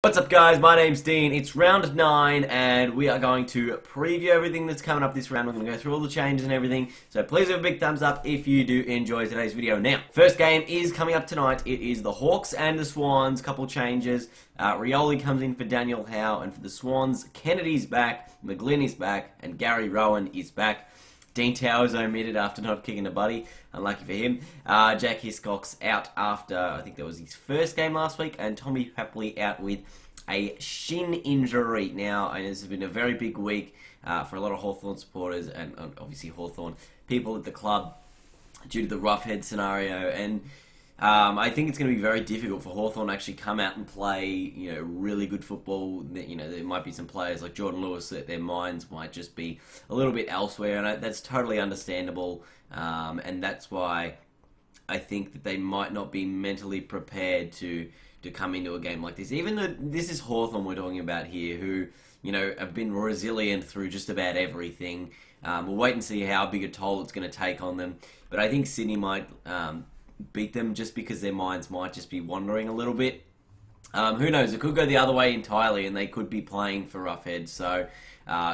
What's up guys, my name's Dean, it's round 9 and we are going to preview everything that's coming up this round. We're going to go through all the changes and everything, so please have a big thumbs up if you do enjoy today's video. Now, first game is coming up tonight. It is the Hawks and the Swans, couple changes. Rioli comes in for Daniel Howe, and for the Swans, Kennedy's back, McGlynn is back, and Gary Rowan is back. Dean Towers omitted after not kicking a buddy. Unlucky for him. Jack Hiscock's out after, I think that was his first game last week. And Tommy Papley out with a shin injury. Now, and this has been a very big week for a lot of Hawthorn supporters and obviously Hawthorn people at the club due to the roughhead scenario. And I think it's going to be very difficult for Hawthorn to actually come out and play, really good football. There might be some players like Jordan Lewis that their minds might just be a little bit elsewhere, and that's totally understandable. And that's why I think that they might not be mentally prepared to come into a game like this. Even though this is Hawthorn we're talking about here, who have been resilient through just about everything. We'll wait and see how big a toll it's going to take on them. But I think Sydney might beat them just because their minds might just be wandering a little bit. Who knows? It could go the other way entirely, and they could be playing for Roughhead. So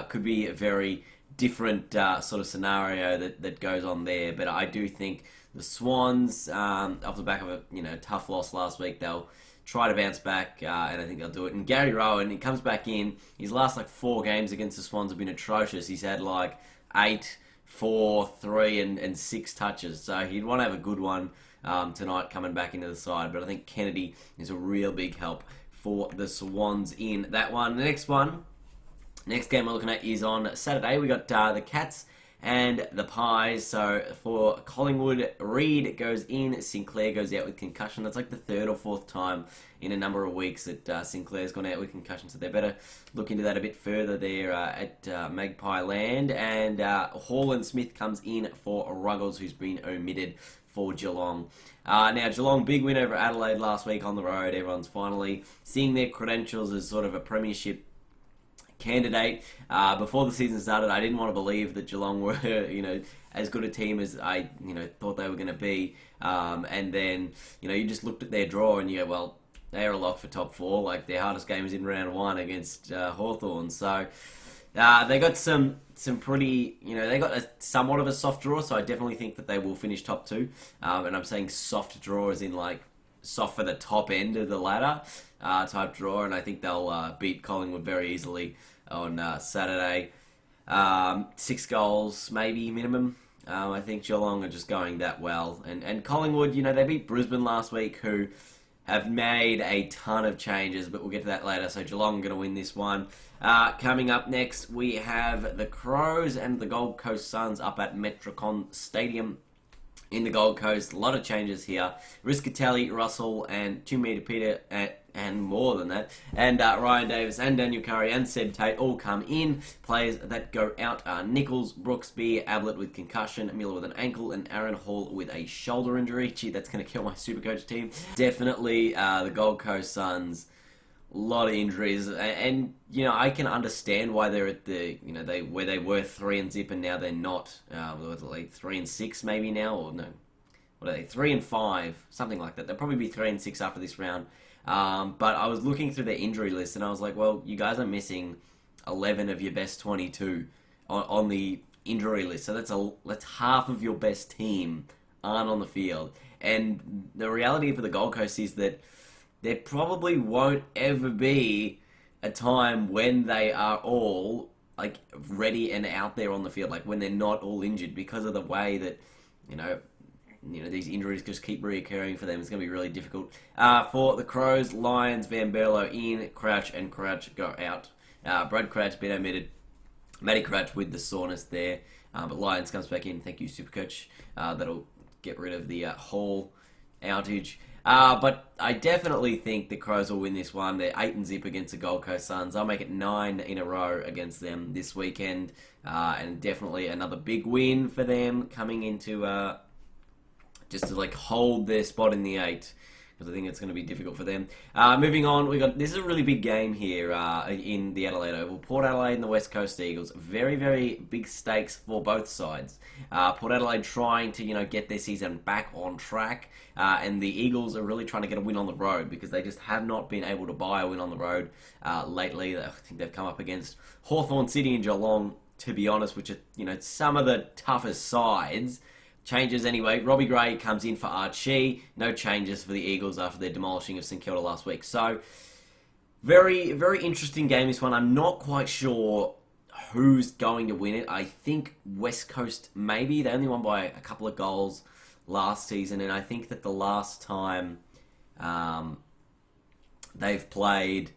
could be a very different sort of scenario that goes on there. But I do think the Swans, off the back of a tough loss last week, they'll try to bounce back, and I think they'll do it. And Gary Rowan, he comes back in. His last 4 games against the Swans have been atrocious. He's had 8, 4, 3, and 6 touches. So he'd want to have a good one tonight coming back into the side. But I think Kennedy is a real big help for the Swans in that one. The next game we're looking at is on Saturday. We got the Cats and the Pies. So for Collingwood, Reid goes in, Sinclair goes out with concussion. That's like the 3rd or 4th time in a number of weeks that Sinclair's gone out with concussion. So they better look into that a bit further there at Magpie Land. And Hall and Smith comes in for Ruggles, who's been omitted for Geelong. Now, Geelong, big win over Adelaide last week on the road. Everyone's finally seeing their credentials as sort of a premiership candidate. Before the season started, I didn't want to believe that Geelong were, as good a team as I, thought they were going to be. And then, you just looked at their draw and you go, well, they're a lock for top 4. Their hardest game is in round 1 against Hawthorn. So they got some pretty, they got somewhat of a soft draw. So I definitely think that they will finish top 2. And I'm saying soft draw as in soft for the top end of the ladder type draw, and I think they'll beat Collingwood very easily on Saturday. 6 goals maybe minimum. I think Geelong are just going that well, and Collingwood, they beat Brisbane last week, who have made a ton of changes, but we'll get to that later. So Geelong are going to win this one. Coming up next, we have the Crows and the Gold Coast Suns up at Metricon Stadium in the Gold Coast. A lot of changes here. Riscatelli, Russell, and Tumita Peter, and more than that. And Ryan Davis and Daniel Curry and Seb Tate all come in. Players that go out are Nichols, Brooksby, Ablett with concussion, Miller with an ankle, and Aaron Hall with a shoulder injury. Gee, that's going to kill my Supercoach team. Definitely the Gold Coast Suns. A lot of injuries, and I can understand why they're at the where they were 3-0 and now they're not. Like 3-6 maybe now, or no, what are they? 3-5, something like that. They'll probably be 3-6 after this round. But I was looking through their injury list and I was like, well, you guys are missing 11 of your best 22 on the injury list. So that's half of your best team aren't on the field. And the reality for the Gold Coast is that there probably won't ever be a time when they are all ready and out there on the field, when they're not all injured, because of the way that these injuries just keep reoccurring for them. It's going to be really difficult. For the Crows, Lions, Van Berlo in, Crouch and Crouch go out. Brad Crouch been omitted. Matty Crouch with the soreness there, but Lions comes back in. Thank you, Supercoach. That'll get rid of the Hall outage. But I definitely think the Crows will win this one. They're 8-0 against the Gold Coast Suns. I'll make it 9 in a row against them this weekend. And definitely another big win for them coming into just to hold their spot in the 8. because I think it's going to be difficult for them. Moving on, this is a really big game here in the Adelaide Oval. Port Adelaide and the West Coast Eagles. Very, very big stakes for both sides. Port Adelaide trying to get their season back on track, and the Eagles are really trying to get a win on the road because they just have not been able to buy a win on the road lately. I think they've come up against Hawthorn City and Geelong, to be honest, which are some of the toughest sides. Changes anyway. Robbie Gray comes in for Archie. No changes for the Eagles after their demolishing of St Kilda last week. So, very, very interesting game, this one. I'm not quite sure who's going to win it. I think West Coast, maybe. They only won by a couple of goals last season, and I think that the last time they've played,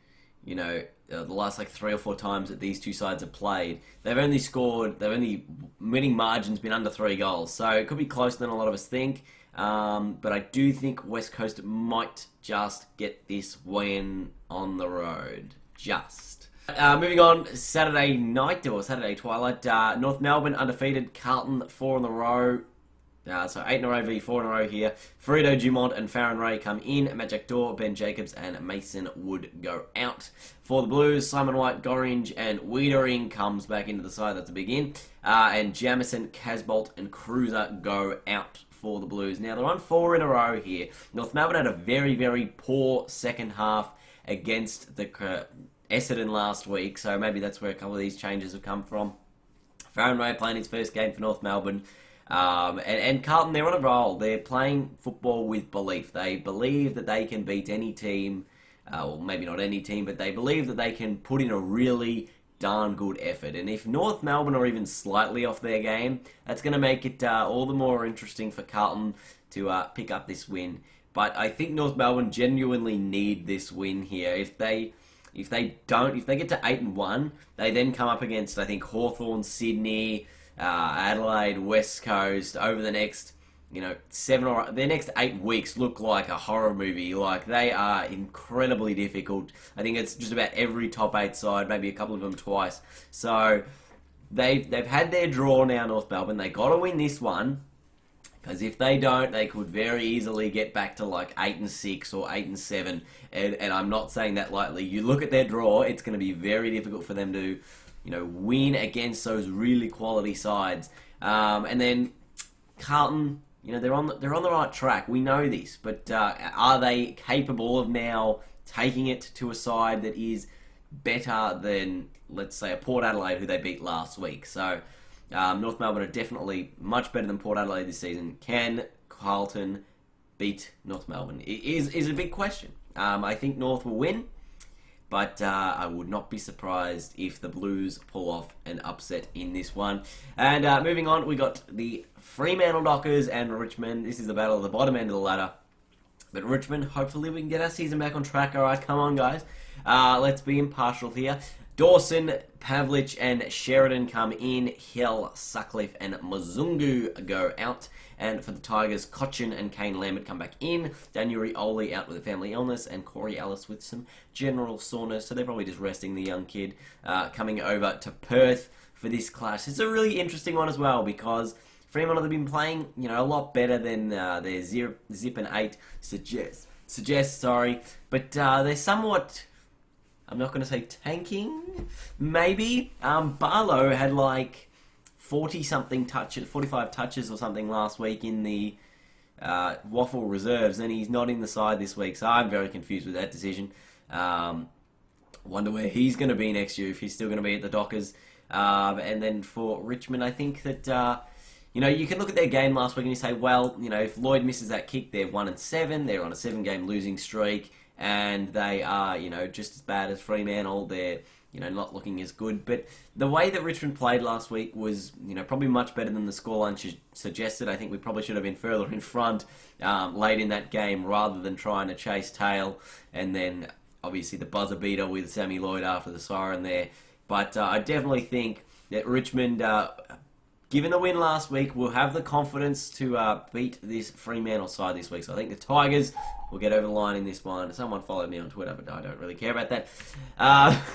the last 3 or 4 times that these two sides have played, they've only winning margin's been under 3 goals. So it could be closer than a lot of us think. But I do think West Coast might just get this win on the road. Just. Moving on, Saturday night, or Saturday twilight, North Melbourne undefeated, Carlton 4 in a row. So 8 in a row v 4 in a row here. Frito Dumont and Farron Ray come in. Matt Jack Dorr, Ben Jacobs and Mason Wood go out. For the Blues, Simon White, Gorringe and Wiedering comes back into the side. That's a big in. And Jamison, Casbolt and Cruiser go out for the Blues. Now, they're on 4 in a row here. North Melbourne had a very, very poor second half against the Essendon last week. So maybe that's where a couple of these changes have come from. Farron Ray playing his first game for North Melbourne. And Carlton, they're on a roll. They're playing football with belief. They believe that they can beat any team, or maybe not any team, but they believe that they can put in a really darn good effort. And if North Melbourne are even slightly off their game, that's going to make it all the more interesting for Carlton to pick up this win. But I think North Melbourne genuinely need this win here. If they get to 8-1, they then come up against, I think, Hawthorn, Sydney, Adelaide, West Coast over the next, their next 8 weeks look like a horror movie. Like, they are incredibly difficult. I think it's just about every top 8 side, maybe a couple of them twice. So they've had their draw now, North Melbourne. They got to win this one, because if they don't, they could very easily get back to 8-6 or 8-7. And I'm not saying that lightly. You look at their draw, it's going to be very difficult for them to win against those really quality sides. And then Carlton, they're on the right track. We know this, but are they capable of now taking it to a side that is better than, let's say, a Port Adelaide who they beat last week? So North Melbourne are definitely much better than Port Adelaide this season. Can Carlton beat North Melbourne? It is a big question. I think North will win. But I would not be surprised if the Blues pull off an upset in this one. And moving on, we got the Fremantle Dockers and Richmond. This is the battle at the bottom end of the ladder. But Richmond, hopefully we can get our season back on track. All right, come on, guys. Let's be impartial here. Dawson, Pavlich and Sheridan come in. Hill, Sutcliffe and Mzungu go out. And for the Tigers, Cochin and Kane Lambert come back in. Daniel Rioli out with a family illness, and Corey Ellis with some general soreness. So they're probably just resting the young kid. Coming over to Perth for this clash. It's a really interesting one as well, because Fremantle have been playing, a lot better than their zip and 8 suggests. But they're somewhat, I'm not going to say tanking, maybe. Barlow had 40-something touches, 45 touches or something last week in the Waffle Reserves, and he's not in the side this week, so I'm very confused with that decision. Wonder where he's going to be next year, if he's still going to be at the Dockers. And then for Richmond, I think that, you can look at their game last week and you say, well, if Lloyd misses that kick, they're 1-7, they're on a 7-game losing streak, and they are, just as bad as Fremantle. They're not looking as good. But the way that Richmond played last week was, probably much better than the scoreline suggested. I think we probably should have been further in front late in that game rather than trying to chase tail. And then, obviously, the buzzer beater with Sammy Lloyd after the siren there. But I definitely think that Richmond, given the win last week, will have the confidence to beat this Fremantle side this week. So I think the Tigers will get over the line in this one. Someone followed me on Twitter, but I don't really care about that.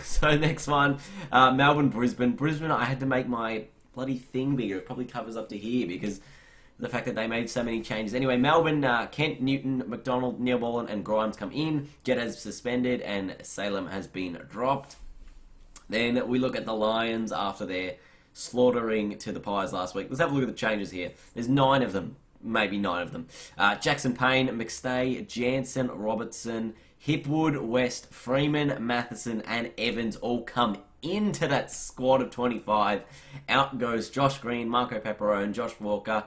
So next one, Melbourne, Brisbane. Brisbane, I had to make my bloody thing bigger. It probably covers up to here because the fact that they made so many changes. Anyway, Melbourne, Kent, Newton, McDonald, Neil Boland, and Grimes come in. Jett has suspended, and Salem has been dropped. Then we look at the Lions after their slaughtering to the Pies last week. Let's have a look at the changes here. There's 9 of them. Maybe 9 of them. Jackson Payne, McStay, Jansen, Robertson, Hipwood, West, Freeman, Matheson, and Evans all come into that squad of 25. Out goes Josh Green, Marco Pepperone, Josh Walker,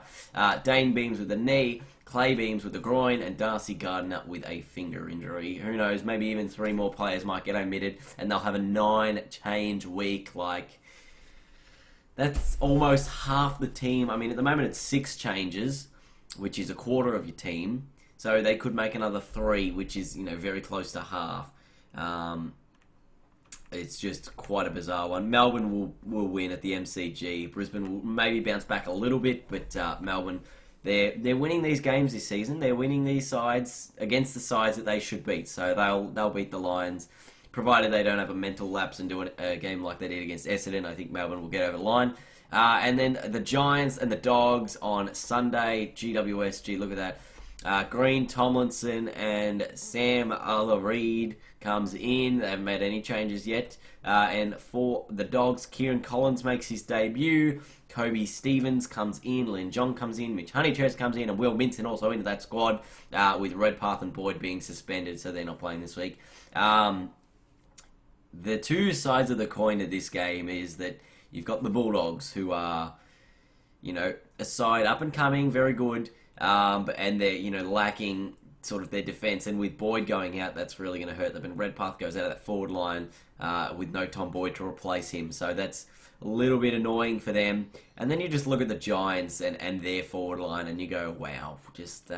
Dane Beams with the knee, Clay Beams with the groin, and Darcy Gardner with a finger injury. Who knows, maybe even 3 more players might get omitted, and they'll have a 9-change week. Like, that's almost half the team. I mean, at the moment it's 6 changes, which is a quarter of your team. So they could make another 3, which is, very close to half. It's just quite a bizarre one. Melbourne will win at the MCG. Brisbane will maybe bounce back a little bit, but Melbourne, they're winning these games this season. They're winning these sides against the sides that they should beat. So they'll beat the Lions, provided they don't have a mental lapse and do a game like they did against Essendon. I think Melbourne will get over the line. And then the Giants and the Dogs on Sunday. GWS, look at that. Green, Tomlinson, and Sam Reid comes in. They haven't made any changes yet. And for the Dogs, Kieran Collins makes his debut. Kobe Stevens comes in. Lin Jong comes in. Mitch Honeychurch comes in. And Will Minson also into that squad, with Redpath and Boyd being suspended, so they're not playing this week. The 2 sides of the coin of this game is that you've got the Bulldogs, who are, a side up and coming, very good, and they're, lacking sort of their defence. And with Boyd going out, that's really going to hurt them. And Redpath goes out of that forward line with no Tom Boyd to replace him. So that's a little bit annoying for them. And then you just look at the Giants and their forward line, and you go, wow, just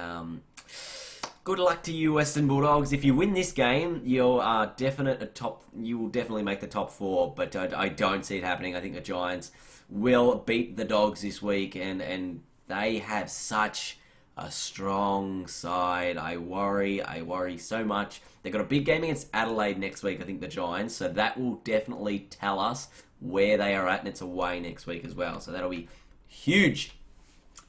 good luck to you, Western Bulldogs. If you win this game, you will definitely make the top 4, but I don't see it happening. I think the Giants will beat the Dogs this week, and they have such a strong side. I worry so much. They've got a big game against Adelaide next week, I think, the Giants, so that will definitely tell us where they are at, and it's away next week as well, so that'll be huge.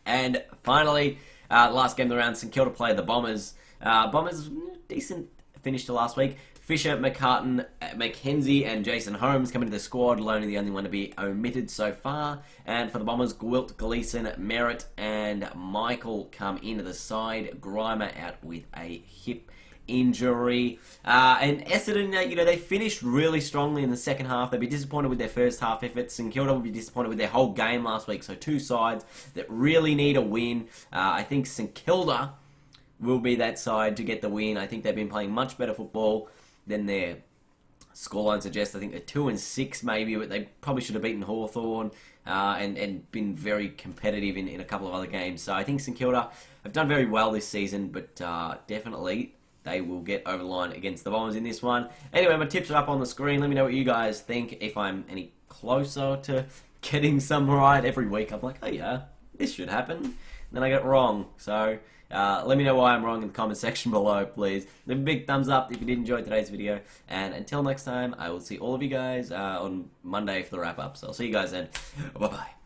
And finally, last game of the round, St Kilda play the Bombers. Bombers, decent finish to last week. Fisher, McCartan, McKenzie, and Jason Holmes come into the squad. Loney, the only one to be omitted so far. And for the Bombers, Gwilt, Gleeson, Merritt, and Michael come into the side. Grimer out with a hip injury. And Essendon, they finished really strongly in the second half. They'd be disappointed with their first half efforts. St Kilda will be disappointed with their whole game last week. So 2 sides that really need a win. I think St Kilda will be that side to get the win. I think they've been playing much better football than their scoreline suggests. I think they're 2-6 maybe, but they probably should have beaten Hawthorn and been very competitive in a couple of other games. So I think St Kilda have done very well this season, but definitely they will get over the line against the Bombers in this one. Anyway, my tips are up on the screen. Let me know what you guys think. If I'm any closer to getting some right, every week I'm like, oh yeah, this should happen. Then I get it wrong. So let me know why I'm wrong in the comment section below, please. Leave a big thumbs up if you did enjoy today's video. And until next time, I will see all of you guys on Monday for the wrap-up. So I'll see you guys then. Bye-bye.